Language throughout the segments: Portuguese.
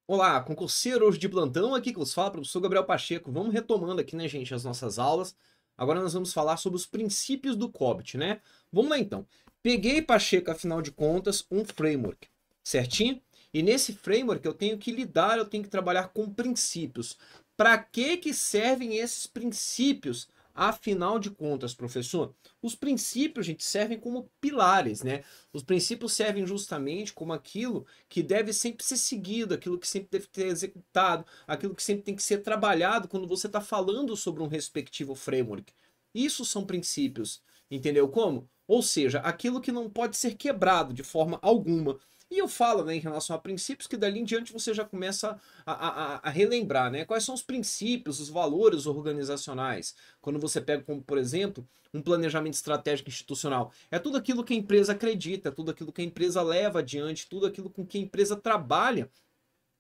Olá, concurseiros de plantão, aqui que vos fala, professor Gabriel Pacheco. Vamos retomando aqui, né, gente, as nossas aulas. Agora nós vamos falar sobre os princípios do COBIT, né? Vamos lá, então. Peguei, Pacheco, afinal de contas, um framework, certinho? E nesse framework eu tenho que lidar, eu tenho que trabalhar com princípios. Para que servem esses princípios? Afinal de contas, professor, os princípios, gente, servem como pilares, né? Os princípios servem justamente como aquilo que deve sempre ser seguido, aquilo que sempre deve ser executado, aquilo que sempre tem que ser trabalhado quando você está falando sobre um respectivo framework. Isso são princípios, entendeu como? Ou seja, aquilo que não pode ser quebrado de forma alguma. E eu falo, né, em relação a princípios, que dali em diante você já começa a relembrar, né? Quais são os princípios, os valores organizacionais. Quando você pega, como por exemplo, um planejamento estratégico institucional. É tudo aquilo que a empresa acredita, tudo aquilo que a empresa leva adiante, tudo aquilo com que a empresa trabalha.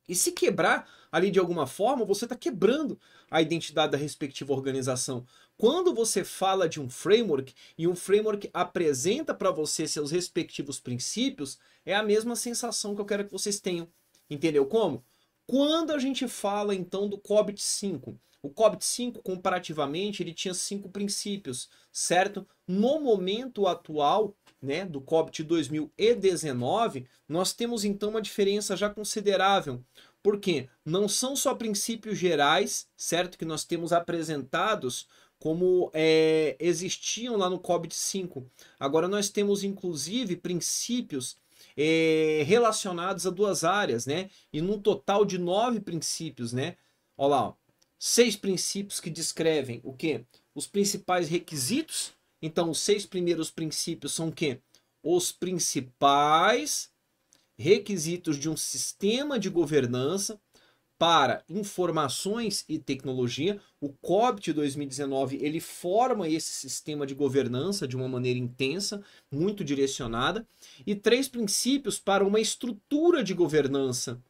E se quebrar ali de alguma forma, você está quebrando a identidade da respectiva organização. Quando você fala de um framework e um framework apresenta para você seus respectivos princípios, é a mesma sensação que eu quero que vocês tenham. Entendeu como? Quando a gente fala então do COBIT 5, o COBIT 5 comparativamente ele tinha 5 princípios, certo? No momento atual, né, do COBIT 2019, nós temos então uma diferença já considerável. Porque não são só princípios gerais, certo? Que nós temos apresentados como existiam lá no COBIT 5. Agora nós temos inclusive princípios relacionados a duas áreas, né? E num total de 9 princípios, né? Olha lá, ó. 6 princípios que descrevem o quê? Os principais requisitos. Então, os 6 primeiros princípios são o quê? Os principais requisitos de um sistema de governança para informações e tecnologia. O COBIT 2019 ele forma esse sistema de governança de uma maneira intensa, muito direcionada, e 3 princípios para uma estrutura de governança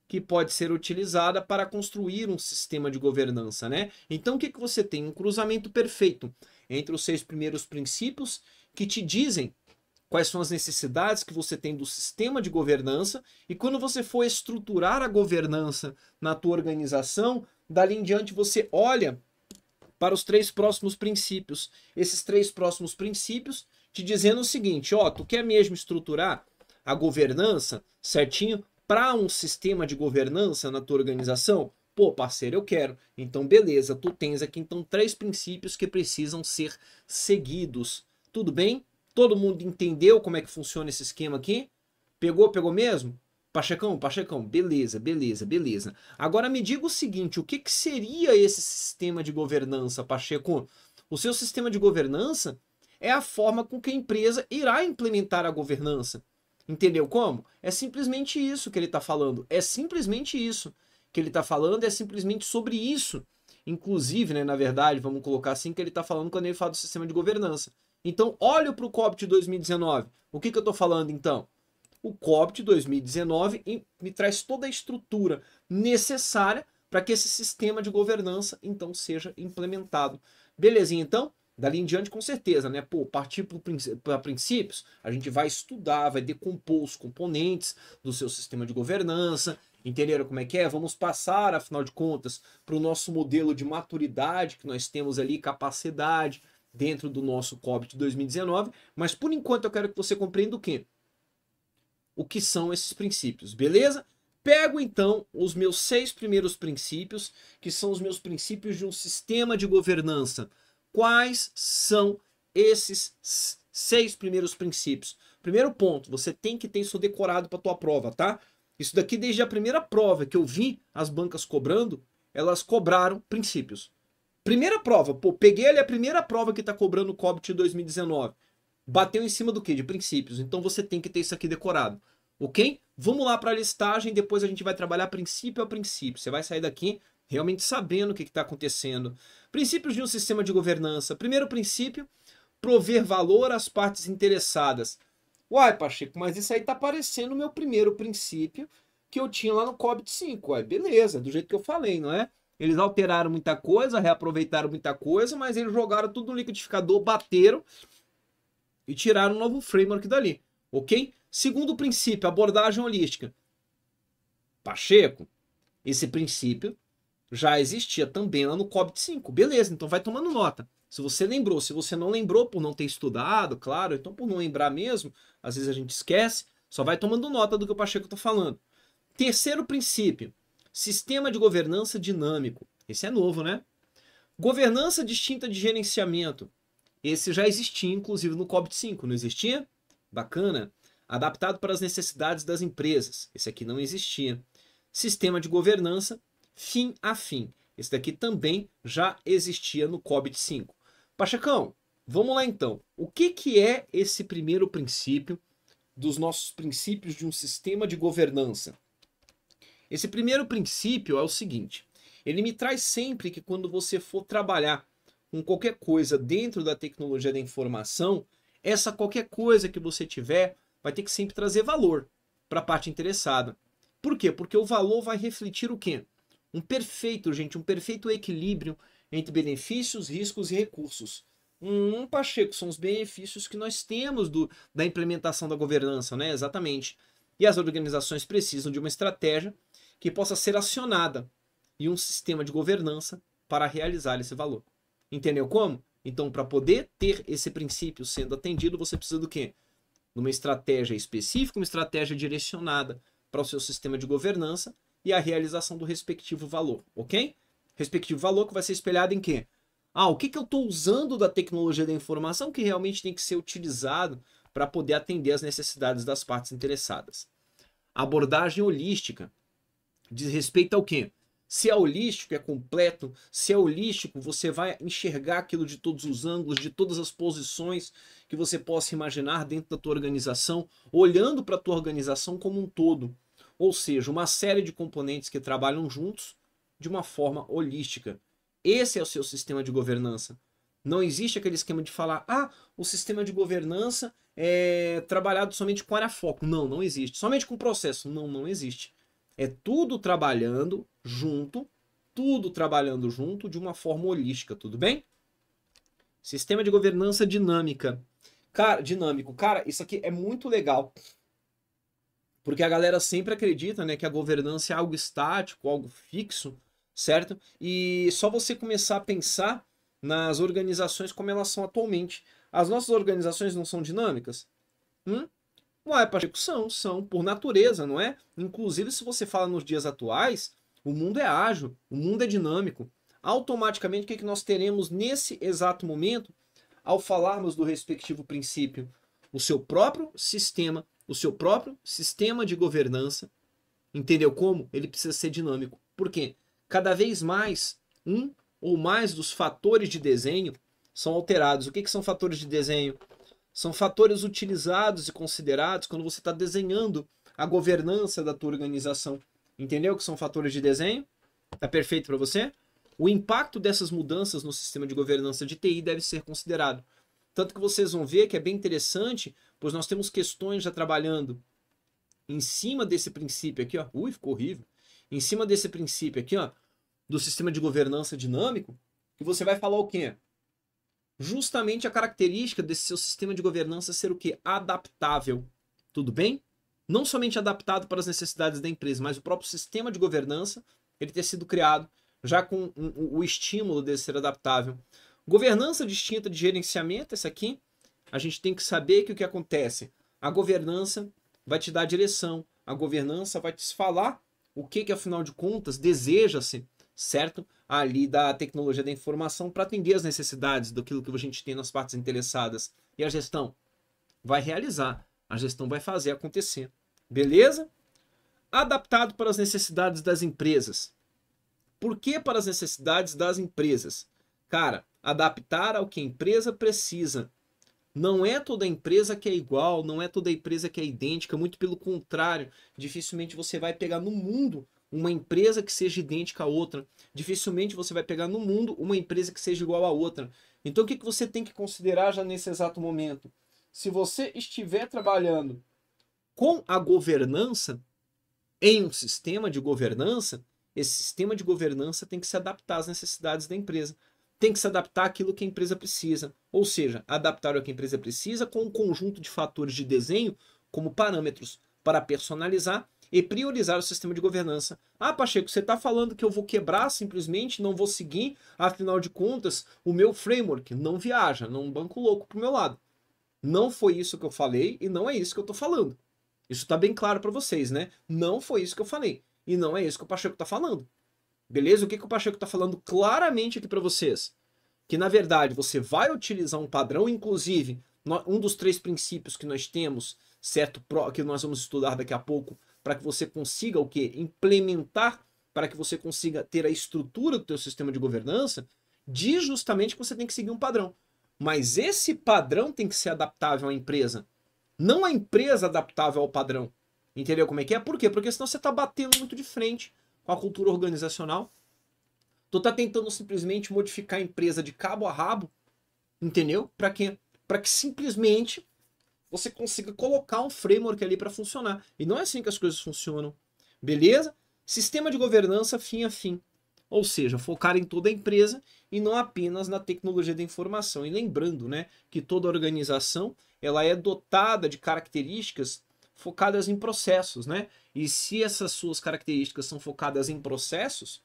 que pode ser utilizada para construir um sistema de governança, né? Então o que você tem? Um cruzamento perfeito entre os 6 primeiros princípios que te dizem quais são as necessidades que você tem do sistema de governança, e quando você for estruturar a governança na tua organização, dali em diante você olha para os 3 próximos princípios. Esses 3 próximos princípios te dizendo o seguinte, ó, tu quer mesmo estruturar a governança certinho para um sistema de governança na tua organização? Pô, parceiro, eu quero. Então, beleza, tu tens aqui então 3 princípios que precisam ser seguidos. Tudo bem? Todo mundo entendeu como é que funciona esse esquema aqui? Pegou? Pegou mesmo? Pachecão, Pachecão, beleza, beleza, beleza. Agora me diga o seguinte, o que seria esse sistema de governança, Pacheco? O seu sistema de governança é a forma com que a empresa irá implementar a governança. Entendeu como? É simplesmente isso que ele está falando. É simplesmente isso que ele está falando, é simplesmente sobre isso. Inclusive, né, na verdade, vamos colocar assim, que ele está falando quando ele fala do sistema de governança. Então, olha para o COBIT 2019. O que eu estou falando, então? O COBIT 2019 me traz toda a estrutura necessária para que esse sistema de governança, então, seja implementado. Belezinha, então? Dali em diante, com certeza, né? Pô, partir para princípios, a gente vai estudar, vai decompor os componentes do seu sistema de governança. Entenderam como é que é? Vamos passar, afinal de contas, para o nosso modelo de maturidade que nós temos ali, capacidade, dentro do nosso COBIT 2019, mas por enquanto eu quero que você compreenda o quê? O que são esses princípios, beleza? Pego então os meus 6 primeiros princípios, que são os meus princípios de um sistema de governança. Quais são esses 6 primeiros princípios? Primeiro ponto, você tem que ter isso decorado para a tua prova, tá? Isso daqui desde a primeira prova que eu vi as bancas cobrando, elas cobraram princípios. Primeira prova, pô, peguei ali a primeira prova que tá cobrando o COBIT 2019. Bateu em cima do quê? De princípios. Então você tem que ter isso aqui decorado, ok? Vamos lá para a listagem, depois a gente vai trabalhar princípio a princípio. Você vai sair daqui realmente sabendo o que está acontecendo. Princípios de um sistema de governança. Primeiro princípio, prover valor às partes interessadas. Uai, Pacheco, mas isso aí tá parecendo o meu primeiro princípio que eu tinha lá no COBIT 5. Uai, beleza, do jeito que eu falei, não é? Eles alteraram muita coisa, reaproveitaram muita coisa, mas eles jogaram tudo no liquidificador, bateram e tiraram um novo framework dali, ok? Segundo princípio, abordagem holística. Pacheco, esse princípio já existia também lá no COBIT 5. Beleza, então vai tomando nota. Se você lembrou, se você não lembrou por não ter estudado, claro, então por não lembrar mesmo, às vezes a gente esquece, só vai tomando nota do que o Pacheco está falando. Terceiro princípio, sistema de governança dinâmico. Esse é novo, né? Governança distinta de gerenciamento. Esse já existia, inclusive, no COBIT 5, não existia? Bacana. Adaptado para as necessidades das empresas. Esse aqui não existia. Sistema de governança fim a fim. Esse daqui também já existia no COBIT 5. Pachecão, vamos lá então. O que é esse primeiro princípio dos nossos princípios de um sistema de governança? Esse primeiro princípio é o seguinte. Ele me traz sempre que quando você for trabalhar com qualquer coisa dentro da tecnologia da informação, essa qualquer coisa que você tiver vai ter que sempre trazer valor para a parte interessada. Por quê? Porque o valor vai refletir o quê? Um perfeito equilíbrio entre benefícios, riscos e recursos. Pacheco, são os benefícios que nós temos da implementação da governança, né? Exatamente. E as organizações precisam de uma estratégia que possa ser acionada e um sistema de governança para realizar esse valor. Entendeu como? Então, para poder ter esse princípio sendo atendido, você precisa do quê? De uma estratégia específica, uma estratégia direcionada para o seu sistema de governança e a realização do respectivo valor, ok? Respectivo valor que vai ser espelhado em quê? O que eu estou usando da tecnologia da informação que realmente tem que ser utilizado para poder atender às necessidades das partes interessadas. A abordagem holística diz respeito ao quê? Se é holístico, é completo. Se é holístico, você vai enxergar aquilo de todos os ângulos, de todas as posições que você possa imaginar dentro da tua organização, olhando para a tua organização como um todo. Ou seja, uma série de componentes que trabalham juntos de uma forma holística. Esse é o seu sistema de governança. Não existe aquele esquema de falar, o sistema de governança é trabalhado somente com área foco. Não, não existe. Somente com processo. Não, não existe. É tudo trabalhando junto de uma forma holística, tudo bem? Sistema de governança dinâmica. Dinâmico. Cara, isso aqui é muito legal. Porque a galera sempre acredita, né, que a governança é algo estático, algo fixo, certo? E só você começar a pensar nas organizações como elas são atualmente. As nossas organizações não são dinâmicas? Ué, Pacheco, são, por natureza, não é? Inclusive, se você fala nos dias atuais, o mundo é ágil, o mundo é dinâmico. Automaticamente, o que nós teremos nesse exato momento, ao falarmos do respectivo princípio? O seu próprio sistema de governança, entendeu como? Ele precisa ser dinâmico. Por quê? Cada vez mais, um ou mais dos fatores de desenho são alterados. O que são fatores de desenho? São fatores utilizados e considerados quando você está desenhando a governança da tua organização. Entendeu que são fatores de desenho? Tá perfeito para você? O impacto dessas mudanças no sistema de governança de TI deve ser considerado. Tanto que vocês vão ver que é bem interessante, pois nós temos questões já trabalhando em cima desse princípio aqui, ó. Ficou horrível. Em cima desse princípio aqui, ó, do sistema de governança dinâmico, que você vai falar o quê? Justamente a característica desse seu sistema de governança ser o quê? Adaptável. Tudo bem? Não somente adaptado para as necessidades da empresa, mas o próprio sistema de governança, ele ter sido criado já com o estímulo de ser adaptável. Governança distinta de gerenciamento, essa aqui, a gente tem que saber que o que acontece? A governança vai te dar a direção, a governança vai te falar o que afinal de contas, deseja-se, certo? Ali da tecnologia da informação para atender as necessidades daquilo que a gente tem nas partes interessadas. E a gestão vai realizar, a gestão vai fazer acontecer. Beleza? Adaptado para as necessidades das empresas. Por que para as necessidades das empresas? Cara, adaptar ao que a empresa precisa. Não é toda empresa que é igual, não é toda empresa que é idêntica, muito pelo contrário. Dificilmente você vai pegar no mundo uma empresa que seja idêntica a outra. Dificilmente você vai pegar no mundo uma empresa que seja igual a outra. Então o que você tem que considerar já nesse exato momento? Se você estiver trabalhando com a governança, em um sistema de governança, esse sistema de governança tem que se adaptar às necessidades da empresa. Tem que se adaptar àquilo que a empresa precisa. Ou seja, adaptar ao que a empresa precisa com um conjunto de fatores de desenho como parâmetros para personalizar e priorizar o sistema de governança. Ah, Pacheco, você está falando que eu vou quebrar simplesmente, não vou seguir, afinal de contas, o meu framework não viaja, não banco louco para o meu lado. Não foi isso que eu falei e não é isso que eu estou falando. Isso está bem claro para vocês, né? Não foi isso que eu falei e não é isso que o Pacheco está falando. Beleza? O que o Pacheco está falando claramente aqui para vocês? Que, na verdade, você vai utilizar um padrão, inclusive, um dos 3 princípios que nós temos, certo? Que nós vamos estudar daqui a pouco, para que você consiga o quê? Implementar, para que você consiga ter a estrutura do teu sistema de governança, diz justamente que você tem que seguir um padrão. Mas esse padrão tem que ser adaptável à empresa. Não a empresa adaptável ao padrão. Entendeu como é que é? Por quê? Porque senão você está batendo muito de frente com a cultura organizacional. Tu tá tentando simplesmente modificar a empresa de cabo a rabo, entendeu? Para quê? Para que simplesmente você consiga colocar um framework ali para funcionar. E não é assim que as coisas funcionam. Beleza? Sistema de governança fim a fim. Ou seja, focar em toda a empresa e não apenas na tecnologia da informação. E lembrando, né, que toda organização ela é dotada de características focadas em processos, né? E se essas suas características são focadas em processos,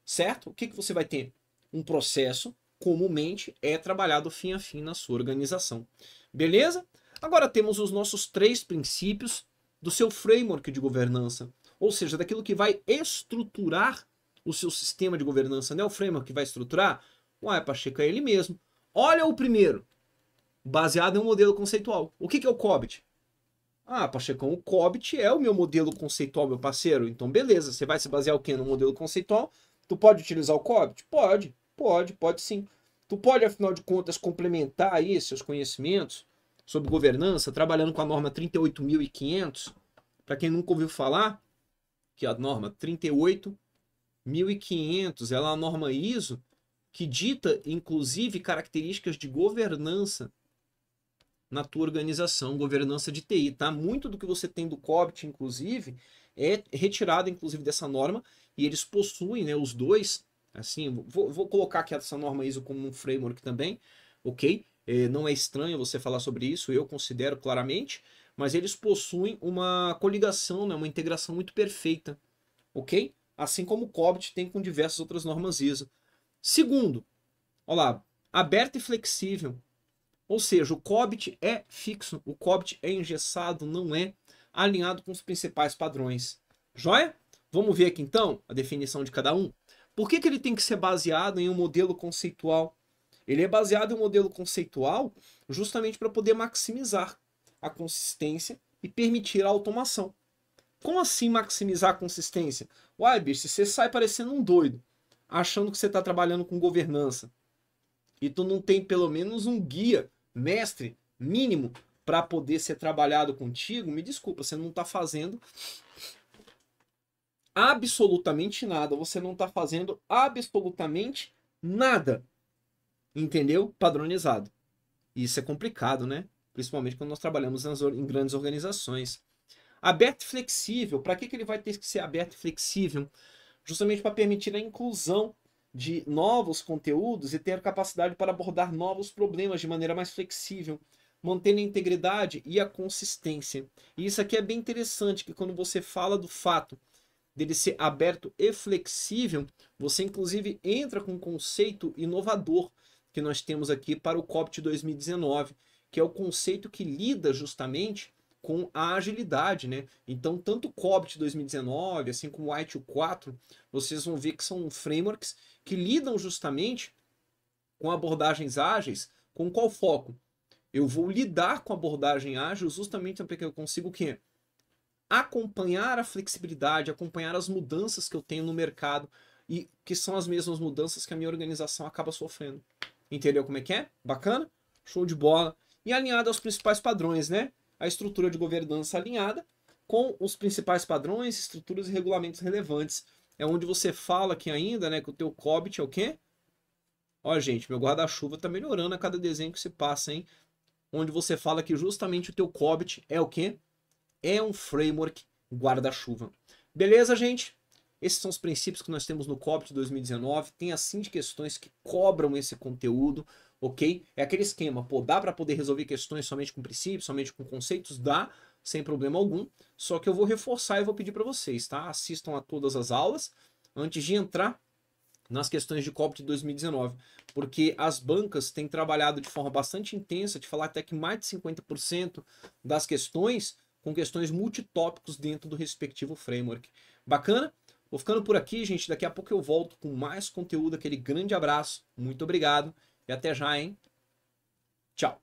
certo? O que você vai ter? Um processo comumente é trabalhado fim a fim na sua organização. Beleza? Agora temos os nossos 3 princípios do seu framework de governança, ou seja, daquilo que vai estruturar o seu sistema de governança. Não é o framework que vai estruturar? Ué, Pacheco, é ele mesmo. Olha o primeiro, baseado em um modelo conceitual. O que é o COBIT? Ah, Pacheco, o COBIT é o meu modelo conceitual, meu parceiro. Então, beleza, você vai se basear o quê? No modelo conceitual? Tu pode utilizar o COBIT? Pode sim. Tu pode, afinal de contas, complementar aí seus conhecimentos sobre governança, trabalhando com a norma 38.500. Para quem nunca ouviu falar, que a norma 38.500 ela é a norma ISO que dita, inclusive, características de governança na tua organização, governança de TI, tá? Muito do que você tem do COBIT, inclusive, é retirado, inclusive, dessa norma, e eles possuem, né, os dois, assim, vou colocar aqui essa norma ISO como um framework também, ok? Não é estranho você falar sobre isso, eu considero claramente, mas eles possuem uma coligação, né, uma integração muito perfeita, ok? Assim como o COBIT tem com diversas outras normas ISO. Segundo, olha lá, aberto e flexível. Ou seja, o COBIT é fixo, o COBIT é engessado, não é alinhado com os principais padrões. Joia? Vamos ver aqui então a definição de cada um. Por que ele tem que ser baseado em um modelo conceitual? Ele é baseado em um modelo conceitual justamente para poder maximizar a consistência e permitir a automação. Como assim maximizar a consistência? Uai, bicho, você sai parecendo um doido, achando que você está trabalhando com governança, e tu não tem pelo menos um guia, mestre, mínimo, para poder ser trabalhado contigo, me desculpa, você não está fazendo absolutamente nada. Você não está fazendo absolutamente nada. Entendeu? Padronizado. E isso é complicado, né? Principalmente quando nós trabalhamos em grandes organizações. Aberto e flexível. Para que ele vai ter que ser aberto e flexível? Justamente para permitir a inclusão de novos conteúdos e ter a capacidade para abordar novos problemas de maneira mais flexível, mantendo a integridade e a consistência. E isso aqui é bem interessante, que quando você fala do fato dele ser aberto e flexível, você inclusive entra com um conceito inovador que nós temos aqui para o COBIT 2019, que é o conceito que lida justamente com a agilidade, né? Então, tanto o COBIT 2019, assim como o ITIL 4, vocês vão ver que são frameworks que lidam justamente com abordagens ágeis, com qual foco? Eu vou lidar com a abordagem ágil justamente porque eu consigo o quê? Acompanhar a flexibilidade, acompanhar as mudanças que eu tenho no mercado e que são as mesmas mudanças que a minha organização acaba sofrendo. Entendeu como é que é? Bacana? Show de bola. E alinhado aos principais padrões, né? A estrutura de governança alinhada com os principais padrões, estruturas e regulamentos relevantes. É onde você fala aqui ainda, né, que o teu COBIT é o quê? Ó, gente, meu guarda-chuva tá melhorando a cada desenho que se passa, hein? Onde você fala que justamente o teu COBIT é o quê? É um framework guarda-chuva. Beleza, gente? Esses são os princípios que nós temos no COBIT 2019. Tem assim de questões que cobram esse conteúdo, ok? É aquele esquema, pô, dá para poder resolver questões somente com princípios, somente com conceitos? Dá, sem problema algum. Só que eu vou reforçar e vou pedir para vocês, tá? Assistam a todas as aulas antes de entrar nas questões de COBIT 2019, porque as bancas têm trabalhado de forma bastante intensa, de falar até que mais de 50% das questões com questões multitópicos dentro do respectivo framework. Bacana? Vou ficando por aqui, gente. Daqui a pouco eu volto com mais conteúdo. Aquele grande abraço. Muito obrigado e até já, hein? Tchau.